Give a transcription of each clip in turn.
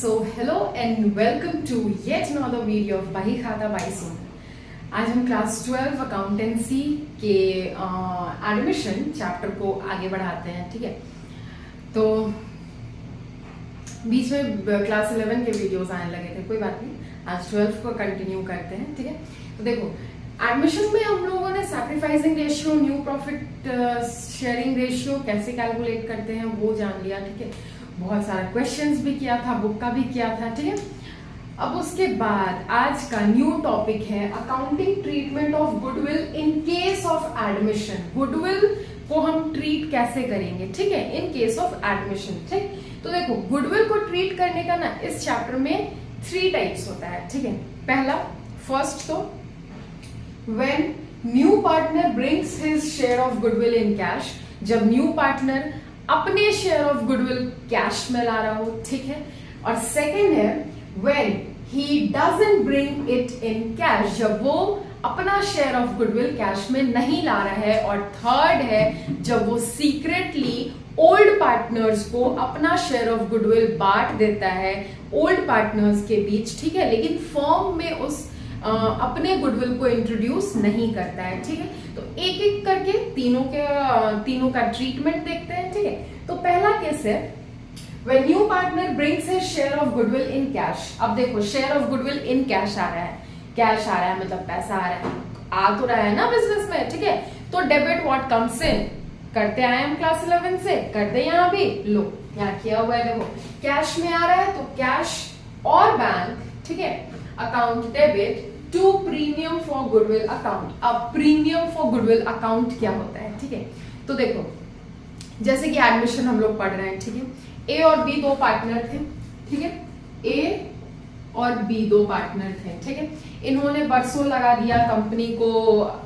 So hello and welcome to yet another video of बही खाता by Sonal. आज हम क्लास 12 अकाउंटेंसी के एडमिशन चैप्टर को आगे बढ़ाते हैं। ठीक है, तो बीच में क्लास 11 के वीडियोस आने लगे थे, कोई बात नहीं, आज 12 को कंटिन्यू करते हैं। ठीक है, तो देखो एडमिशन में हम लोगों ने sacrificing ratio, new profit sharing ratio कैसे कैलकुलेट करते हैं वो जान लिया। ठीक है, बहुत सारा क्वेश्चंस भी किया था, बुक का भी किया था। ठीक है, अब उसके बाद आज का न्यू टॉपिक है accounting treatment of goodwill in case of admission. Goodwill को हम ट्रीट कैसे करेंगे, ठीक है, इन केस ऑफ एडमिशन। ठीक, तो देखो गुडविल को ट्रीट करने का ना इस चैप्टर में 3 टाइप्स होता है। ठीक है, पहला फर्स्ट तो when new partner brings his share of goodwill in cash, जब न्यू पार्टनर अपने शेयर ऑफ गुडविल कैश में ला रहा हो। ठीक है, और सेकंड है when he doesn't bring it in cash, जब वो अपना शेयर ऑफ गुडविल कैश में नहीं ला रहा है। और थर्ड है जब वो सीक्रेटली ओल्ड पार्टनर्स को अपना शेयर ऑफ गुडविल बांट देता है ओल्ड पार्टनर्स के बीच। ठीक है, लेकिन फर्म में उस अपने गुडविल को इंट्रोड्यूस नहीं करता है। ठीक है, तो एक एक करके तीनों का ट्रीटमेंट देखते हैं। ठीक है, तो पहला केस है when new partner brings his share of goodwill in cash. अब देखो share of goodwill in cash आ रहा है, कैश आ रहा है मतलब पैसा आ रहा है, आ तो रहा है ना बिजनेस में। ठीक है, तो डेबिट व्हाट कम्स इन करते आए हम क्लास 11 से, करते यहाँ भी लो यहाँ किया हुआ है। देखो कैश में आ रहा है तो कैश और बैंक, ठीक है, account debit to premium for goodwill account. अब प्रीमियम फॉर गुडविल अकाउंट क्या होता है? ठीक है, तो देखो जैसे कि एडमिशन हम लोग पढ़ रहे हैं। ठीक है, ए और बी 2 पार्टनर थे। ठीक है, ए और बी 2 पार्टनर थे। ठीक है, इन्होंने बरसों लगा दिया कंपनी को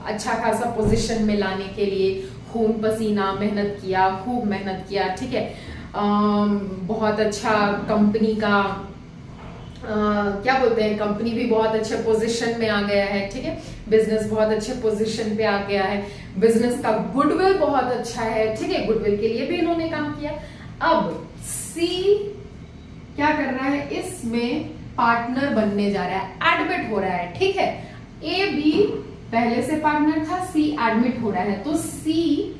अच्छा खासा पोजीशन में लाने के लिए, खून पसीना मेहनत किया, खूब मेहनत किया। ठीक है, बहुत अच्छा कंपनी का क्या बोलते हैं, कंपनी भी बहुत अच्छे पोजीशन में आ गया है। ठीक है, बिजनेस बहुत अच्छे पोजीशन पे आ गया है, बिजनेस का गुडविल बहुत अच्छा है। ठीक है, गुडविल के लिए भी इन्होंने काम किया। अब सी क्या कर रहा है, इसमें पार्टनर बनने जा रहा है, एडमिट हो रहा है। ठीक है, ए बी पहले से पार्टनर था, सी एडमिट हो रहा है। तो सी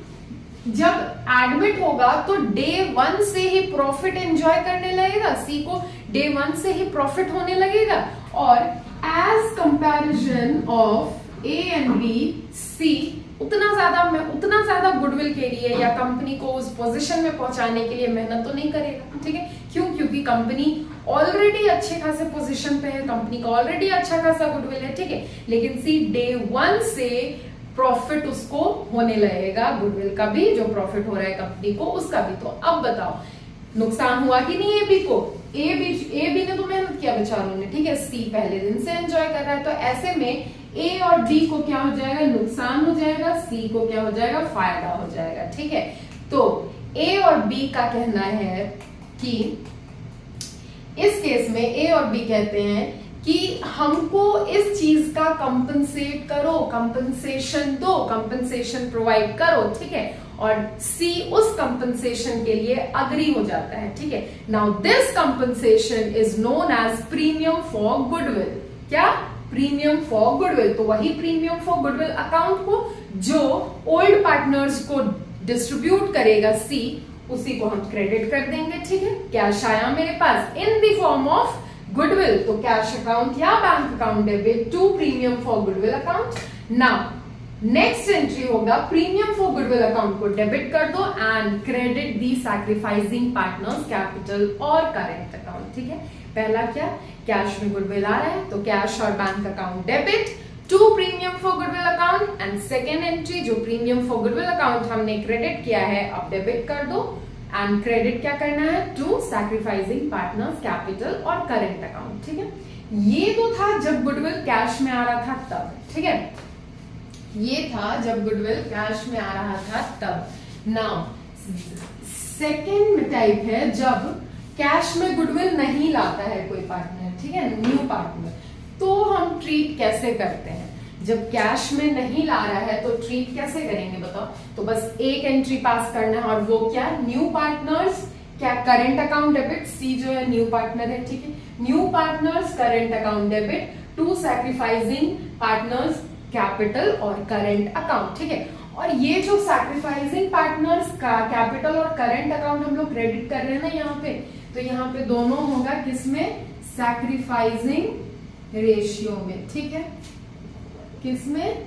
जब एडमिट होगा तो डे 1 से ही प्रॉफिट एंजॉय करने लगेगा, सी को डे 1 से ही प्रॉफिट होने लगेगा। और as comparison of A and B, C उतना ज्यादा गुडविल के लिए या कंपनी को उस पोजीशन में पहुंचाने के लिए मेहनत तो नहीं करेगा। ठीक है, क्यों? क्योंकि कंपनी ऑलरेडी अच्छे खासे पोजीशन पे है, कंपनी का ऑलरेडी अच्छा खासा गुडविल है। ठीक है, लेकिन सी डे 1 से प्रॉफिट उसको होने लगेगा, गुडविल का भी जो प्रॉफिट हो रहा है कंपनी को उसका भी। तो अब बताओ नुकसान हुआ कि नहीं ए बी को? ए बी ने तो मेहनत किया बेचारों ने। ठीक है, सी पहले दिन से एंजॉय कर रहा है। तो ऐसे में ए और डी को क्या हो जाएगा, नुकसान हो जाएगा, सी को क्या हो जाएगा, फायदा हो जाएगा। ठीक है, तो ए और बी का कहना है कि इस केस में ए और बी कहते हैं कि हमको इस चीज का कंपनसेट करो, कंपनसेशन दो, कंपनसेशन प्रोवाइड करो। ठीक है, और सी उस कंपनसेशन के लिए अग्री हो जाता है। ठीक है, now this compensation is known as premium for goodwill. क्या? Premium for goodwill. तो वही प्रीमियम फॉर गुडविल अकाउंट को जो ओल्ड पार्टनर्स को डिस्ट्रीब्यूट करेगा सी, उसी को हम क्रेडिट कर देंगे। ठीक है, कैश आया मेरे पास in the form of goodwill, तो कैश अकाउंट या bank account debit to premium for goodwill account. Now next entry होगा प्रीमियम फॉर गुडविल अकाउंट को डेबिट कर दो and credit the sacrificing partners capital और करेंट अकाउंट। ठीक है, पहला क्या, कैश में गुडविल आ रहा है तो कैश और bank account debit to premium for goodwill account, and second entry जो प्रीमियम फॉर गुडविल अकाउंट हमने क्रेडिट किया है अब डेबिट कर दो एंड क्रेडिट क्या करना है, टू सैक्रिफाइसिंग पार्टनर्स कैपिटल और करेंट अकाउंट। ठीक है, ये तो था जब गुडविल कैश में आ रहा था तब। ठीक है, ये था जब गुडविल कैश में आ रहा था तब। नाउ सेकेंड टाइप है जब कैश में गुडविल नहीं लाता है कोई पार्टनर। ठीक है, न्यू पार्टनर, तो हम ट्रीट कैसे करते हैं? जब कैश में नहीं ला रहा है तो ट्रीट कैसे करेंगे बताओ? तो बस एक एंट्री पास करना है और वो क्या, न्यू पार्टनर्स क्या करेंट अकाउंट डेबिट, सी जो है न्यू पार्टनर है, ठीक है, new partners current account debit to sacrificing partners capital और करेंट अकाउंट, ठीक है। और ये जो सैक्रिफाइसिंग पार्टनर्स का कैपिटल और करेंट अकाउंट हम लोग क्रेडिट कर रहे हैं ना यहाँ पे, तो यहाँ पे दोनों होगा किसमें, सैक्रिफाइसिंग रेशियो में, ठीक है, किसमें,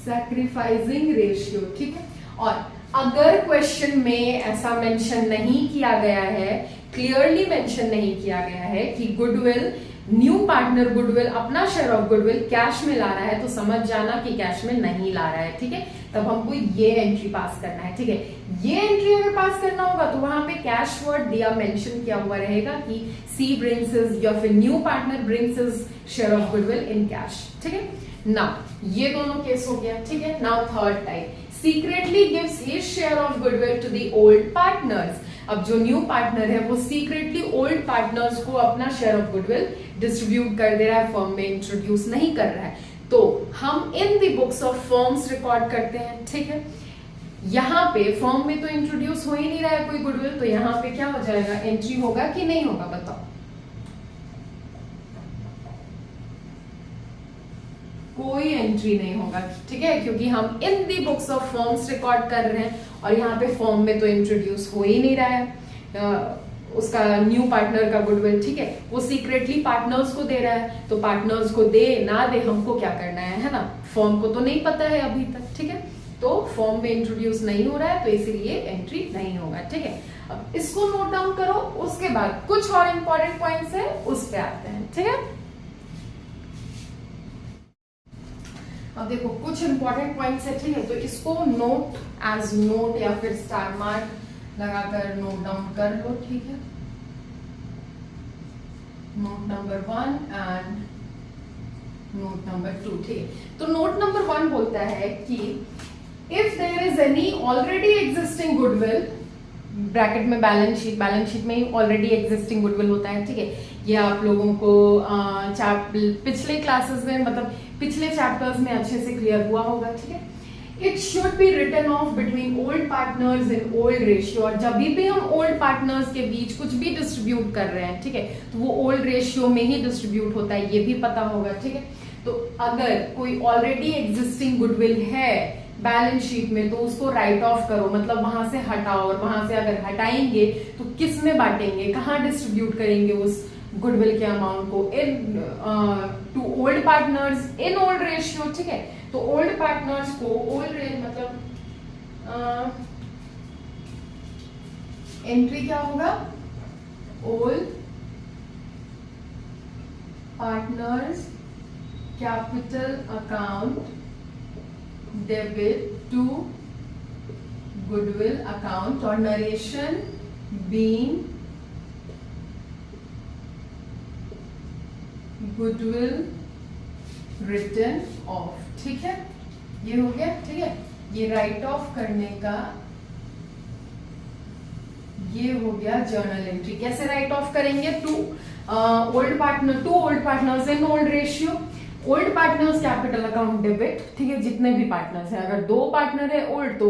सैक्रिफाइसिंग रेशियो, ठीक है। और अगर क्वेश्चन में ऐसा मेंशन नहीं किया गया है, क्लियरली मेंशन नहीं किया गया है कि गुडविल, न्यू पार्टनर गुडविल अपना शेयर ऑफ गुडविल कैश में ला रहा है, तो समझ जाना कि कैश में नहीं ला रहा है, ठीक है। तब हमको ये एंट्री पास करना है, ठीक है। ये एंट्री अगर पास करना होगा तो वहां पे कैश वर्ड दिया, मेंशन किया हुआ रहेगा कि सी ब्रिंग्स हिज या फिर new partner brings his share of goodwill in cash, ठीक है। नाउ ये दोनों केस हो गया, ठीक है। Now third type, secretly gives his share of goodwill to the old partners. अब जो न्यू पार्टनर है वो सीक्रेटली ओल्ड पार्टनर्स को अपना शेयर ऑफ गुडविल डिस्ट्रीब्यूट कर दे रहा है, फर्म में इंट्रोड्यूस नहीं कर रहा है, तो हम in the books of firms record करते हैं, ठीक है। यहाँ पे फर्म में तो इंट्रोड्यूस हो ही नहीं रहा है कोई गुडविल, तो यहाँ पे क्या हो जाएगा, एंट्री होगा कि नहीं होगा, बताओ। कोई एंट्री नहीं होगा, ठीक है, क्योंकि हम इन दी बुक्स ऑफ फर्म्स रिकॉर्ड कर रहे हैं और यहाँ पे फर्म में तो इंट्रोड्यूस हो ही नहीं रहा है उसका न्यू पार्टनर का गुडविल, ठीक है, वो सीक्रेटली पार्टनर्स को दे रहा है, तो पार्टनर्स को दे ना दे हमको क्या करना है ना, फर्म को तो नहीं पता है अभी तक, ठीक है, तो फर्म में इंट्रोड्यूस नहीं हो रहा है, तो इसीलिए एंट्री नहीं होगा, ठीक है। अब इसको नोट डाउन करो, उसके बाद कुछ और इंपॉर्टेंट पॉइंट्स है उस पे आते हैं, ठीक है। अब देखो कुछ इंपॉर्टेंट पॉइंट्स है, ठीक है, तो इसको नोट एज नोट या फिर स्टार मार्क लगाकर नोट डाउन कर लो, ठीक है। Note number 1 and note number 2, ठीक है। तो नोट नंबर 1 बोलता है कि if there is any already existing goodwill, bracket में बैलेंस शीट में ही ऑलरेडी एग्जिस्टिंग गुडविल होता है, ठीक है। ये आप लोगों को पिछले क्लासेस में, मतलब पिछले चैप्टर्स में अच्छे से क्लियर हुआ होगा, ठीक है। It should be written off between old partners in old ratio, और जब भी हम ओल्ड पार्टनर्स के बीच कुछ भी डिस्ट्रीब्यूट कर रहे हैं, ठीक है, तो वो ओल्ड रेशियो में ही डिस्ट्रीब्यूट होता है, ये भी पता होगा, ठीक है। तो अगर कोई ऑलरेडी एग्जिस्टिंग गुडविल है बैलेंस शीट में, तो उसको राइट ऑफ करो, मतलब वहां से हटाओ, और वहां से अगर हटाएंगे तो किस में बांटेंगे, कहाँ डिस्ट्रीब्यूट करेंगे उस गुडविल के अमाउंट को, in to old partners in old ratio, ठीक है। तो ओल्ड पार्टनर्स को ओल्ड मतलब एंट्री क्या होगा, old partners capital account debit to goodwill account, और narration being goodwill written off, ठीक है, ये हो गया, ठीक है। ये राइट ऑफ करने का ये हो गया जर्नल एंट्री। कैसे राइट ऑफ करेंगे, to old partners in old ratio, old partners capital account debit, ठीक है, जितने भी पार्टनर्स हैं, अगर 2 पार्टनर है ओल्ड तो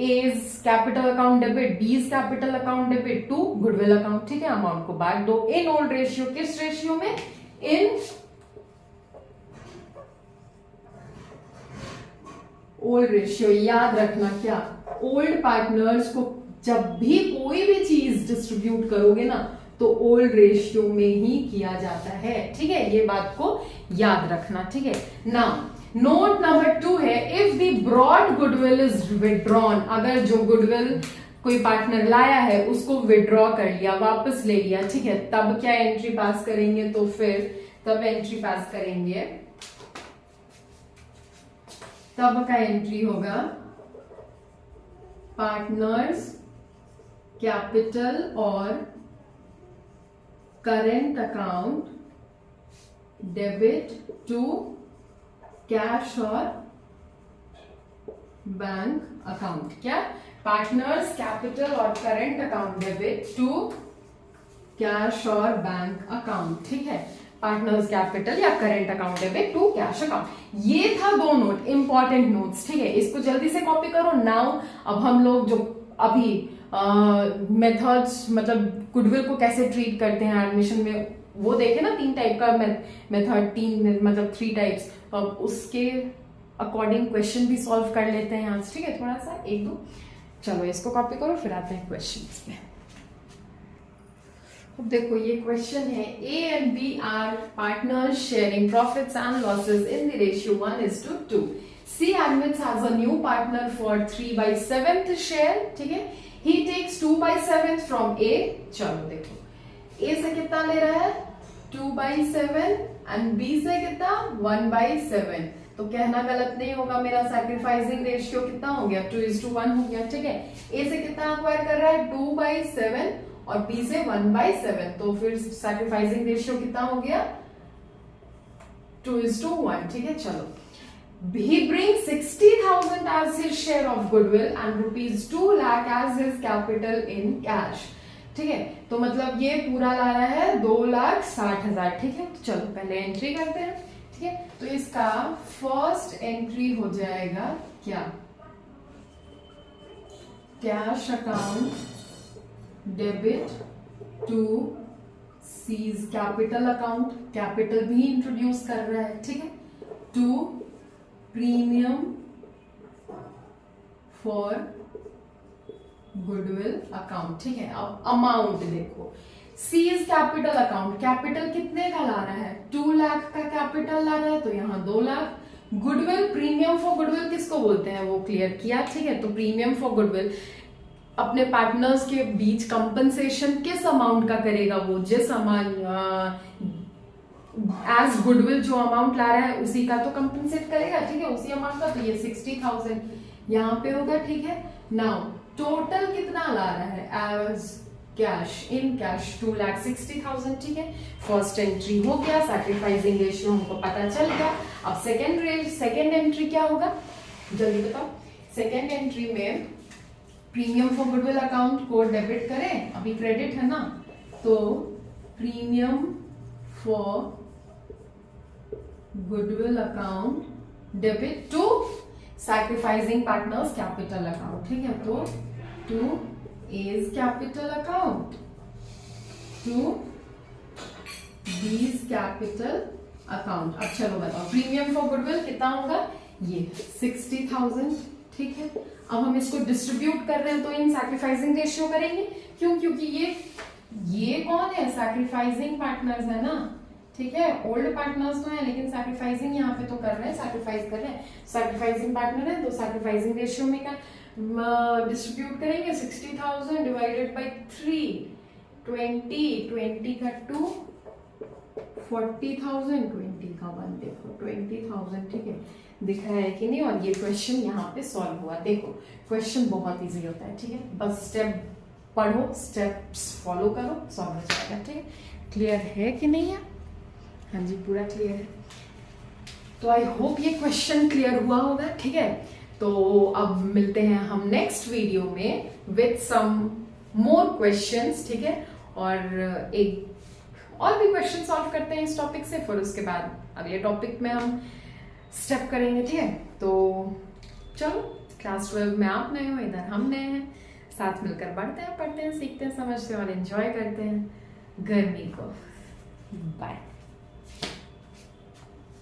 A's capital account debit, B's capital account debit to goodwill account, ठीक है, अमाउंट को बांट दो इन ओल्ड रेशियो, किस रेशियो में, इन ओल्ड रेशियो। याद रखना क्या, ओल्ड पार्टनर्स को जब भी कोई भी चीज डिस्ट्रीब्यूट करोगे ना, तो ओल्ड रेशियो में ही किया जाता है, ठीक है, ये बात को याद रखना, ठीक है। नाउ नोट नंबर 2 है, if the brought goodwill is withdrawn, अगर जो गुडविल कोई पार्टनर लाया है उसको विड्रॉ कर लिया, वापस ले लिया, ठीक है, तब क्या एंट्री पास करेंगे, तो फिर तब एंट्री पास करेंगे, तब का एंट्री होगा पार्टनर्स कैपिटल और current account debit to cash और बैंक अकाउंट। क्या, पार्टनर्स कैपिटल और current account debit to cash और बैंक अकाउंट, ठीक है, पार्टनर्स कैपिटल या current account debit to cash account. ये था 2 नोट, इंपॉर्टेंट नोट्स, ठीक है, इसको जल्दी से कॉपी करो। नाउ अब हम लोग जो अभी मेथड्स, मतलब गुडविल को कैसे ट्रीट करते हैं एडमिशन में, वो देखे ना 3 टाइप का मेथड, 3 मतलब 3 टाइप्स, तो अब उसके अकॉर्डिंग क्वेश्चन भी सॉल्व कर लेते हैं आज, ठीक है, थोड़ा सा 1-2। चलो इसको कॉपी करो, फिर आते हैं क्वेश्चंस पे। अब देखो ये क्वेश्चन है, A and B are partners sharing profits and losses in the ratio 1:2. C admits as a new partner for 3/7 share, ठीक है, he takes 2/7 from A। चलो देखो A से कितना ले रहा है 2/7 and B से कितना 1/7, तो कहना गलत नहीं होगा, मेरा सैक्रिफाइसिंग रेशियो कितना हो गया 2:1 हो गया, ठीक है। A से कितना अक्वायर कर रहा है 2/7 और B से 1/7, तो फिर सैक्रिफाइसिंग रेशियो कितना हो गया 2:1, ठीक है। चलो he brings 60,000 as his share of goodwill and rupees 2 lakh as his capital in cash, ठीक है, तो मतलब ये पूरा ला रहा है 2,60,000, ठीक है। तो चलो पहले एंट्री करते हैं, ठीक है, तो इसका फर्स्ट एंट्री हो जाएगा क्या, cash account debit to C's capital account, capital भी इंट्रोड्यूस कर रहा है, ठीक है, to premium for goodwill account, ठीक है। अब अमाउंट देखो, सीज कैपिटल अकाउंट, कैपिटल कितने का ला रहा है 2 लाख का कैपिटल ला रहा है, तो यहाँ 2 lakh. Goodwill, premium for goodwill किसको बोलते हैं वो क्लियर किया, ठीक है, तो प्रीमियम फॉर गुडविल अपने पार्टनर्स के बीच कंपनसेशन किस अमाउंट का करेगा, वो जिस अमाउंट एज गुडविल जो अमाउंट ला रहा है उसी का तो कंपनसेट करेगा, ठीक है, उसी अमाउंट का, तो ये 60,000 यहाँ पे होगा, ठीक है। नाउ टोटल कितना ला रहा है एज कैश, इन कैश 2,60,000, ठीक है। फर्स्ट एंट्री हो गया, सैक्रिफाइसिंग रेशियो हमको पता चल गया। अब सेकेंड एंट्री क्या होगा जल्दी बताओ। सेकेंड एंट्री में प्रीमियम फॉर गुडविल अकाउंट को डेबिट करें, अभी क्रेडिट है ना, तो premium for goodwill account debit to sacrificing partners capital account, ठीक है, तो to A's capital account to B's capital account. अब चलो बताओ प्रीमियम फॉर गुडविल कितना होगा, ये 60,000, ठीक है। अब हम इसको डिस्ट्रीब्यूट कर रहे हैं तो इन सैक्रिफाइसिंग रेशियो करेंगे, क्यों, क्योंकि ये कौन है सैक्रिफाइसिंग पार्टनर्स है ना, ठीक है, ओल्ड पार्टनर्स तो है लेकिन सैक्रिफाइसिंग यहाँ पे तो कर रहे हैं, सैक्रिफाइस कर रहे हैं, सैक्रिफाइसिंग पार्टनर है, तो सैक्रिफाइसिंग रेशियो में क्या डिस्ट्रीब्यूट करेंगे 60,000 डिवाइडेड बाय 3, 20 का 2, 40,000, 20 का 1, देखो 20,000, ठीक है, दिख रहा है कि नहीं। और ये क्वेश्चन यहाँ पे सॉल्व हुआ, देखो क्वेश्चन बहुत इजी होता है, ठीक है, बस स्टेप पढ़ो, स्टेप्स फॉलो करो, सॉल्व हो जाएगा, ठीक है। क्लियर है कि नहीं है, हाँ जी पूरा क्लियर है, तो आई होप ये क्वेश्चन क्लियर हुआ होगा, ठीक है। तो अब मिलते हैं हम नेक्स्ट वीडियो में विथ सम मोर क्वेश्चंस, ठीक है, और एक और भी क्वेश्चन सॉल्व करते हैं इस टॉपिक से, फिर उसके बाद अगले टॉपिक में हम स्टेप करेंगे, ठीक है। तो चलो क्लास 12 में आप नए हो, इधर हम नए हैं, साथ मिलकर बढ़ते हैं, पढ़ते हैं, सीखते हैं, समझते हैं और एंजॉय करते हैं गर्मी को। बाय।